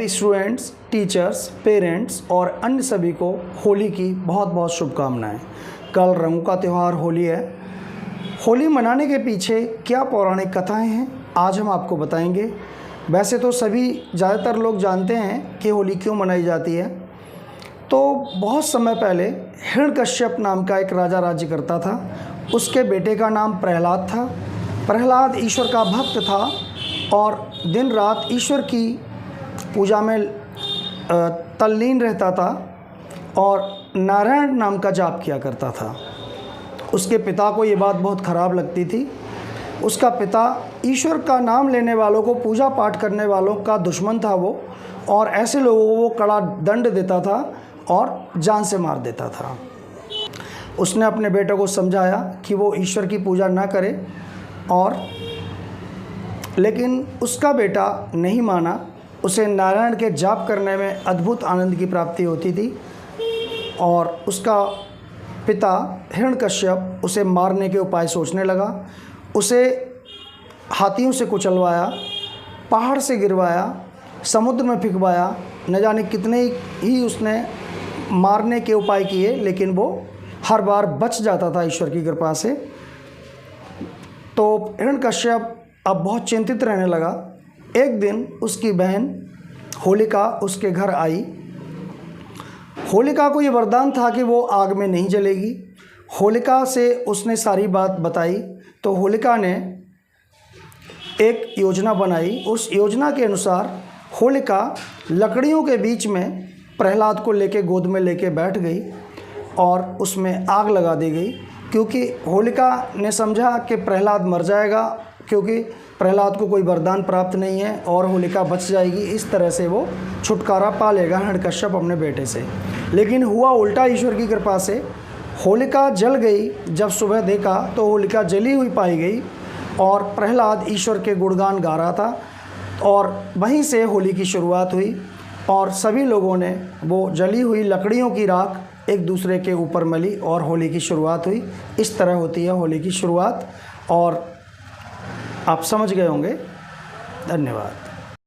Students, teachers, parents और अन्य सभी को होली की बहुत बहुत शुभकामनाएं। कल रंगों का त्यौहार होली है। होली मनाने के पीछे क्या पौराणिक कथाएं हैं, आज हम आपको बताएंगे। वैसे तो सभी ज़्यादातर लोग जानते हैं कि होली क्यों मनाई जाती है। तो बहुत समय पहले हिरण्यकश्यप नाम का एक राजा राज्य करता था। उसके बेटे का नाम प्रहलाद था। प्रहलाद ईश्वर का भक्त था और दिन रात ईश्वर की पूजा में तल्लीन रहता था और नारायण नाम का जाप किया करता था। उसके पिता को ये बात बहुत ख़राब लगती थी। उसका पिता ईश्वर का नाम लेने वालों को, पूजा पाठ करने वालों का दुश्मन था वो, और ऐसे लोगों को वो कड़ा दंड देता था और जान से मार देता था। उसने अपने बेटे को समझाया कि वो ईश्वर की पूजा ना करे, लेकिन उसका बेटा नहीं माना। उसे नारायण के जाप करने में अद्भुत आनंद की प्राप्ति होती थी और उसका पिता हिरण्यकश्यप उसे मारने के उपाय सोचने लगा। उसे हाथियों से कुचलवाया, पहाड़ से गिरवाया, समुद्र में फेंकवाया, न जाने कितने ही उसने मारने के उपाय किए, लेकिन वो हर बार बच जाता था ईश्वर की कृपा से। तो हिरण्यकश्यप अब बहुत चिंतित रहने लगा। एक दिन उसकी बहन होलिका उसके घर आई। होलिका को ये वरदान था कि वो आग में नहीं जलेगी। होलिका से उसने सारी बात बताई तो होलिका ने एक योजना बनाई। उस योजना के अनुसार होलिका लकड़ियों के बीच में प्रहलाद को लेके गोद में लेके बैठ गई और उसमें आग लगा दी गई, क्योंकि होलिका ने समझा कि प्रहलाद मर जाएगा, क्योंकि प्रहलाद को कोई वरदान प्राप्त नहीं है और होलिका बच जाएगी। इस तरह से वो छुटकारा पा लेगा हिरण्यकश्यप अपने बेटे से। लेकिन हुआ उल्टा। ईश्वर की कृपा से होलिका जल गई। जब सुबह देखा तो होलिका जली हुई पाई गई और प्रहलाद ईश्वर के गुणगान गा रहा था, और वहीं से होली की शुरुआत हुई और सभी लोगों ने वो जली हुई लकड़ियों की राख एक दूसरे के ऊपर मली और होली की शुरुआत हुई। इस तरह होती है होली की शुरुआत, और आप समझ गए होंगे। धन्यवाद।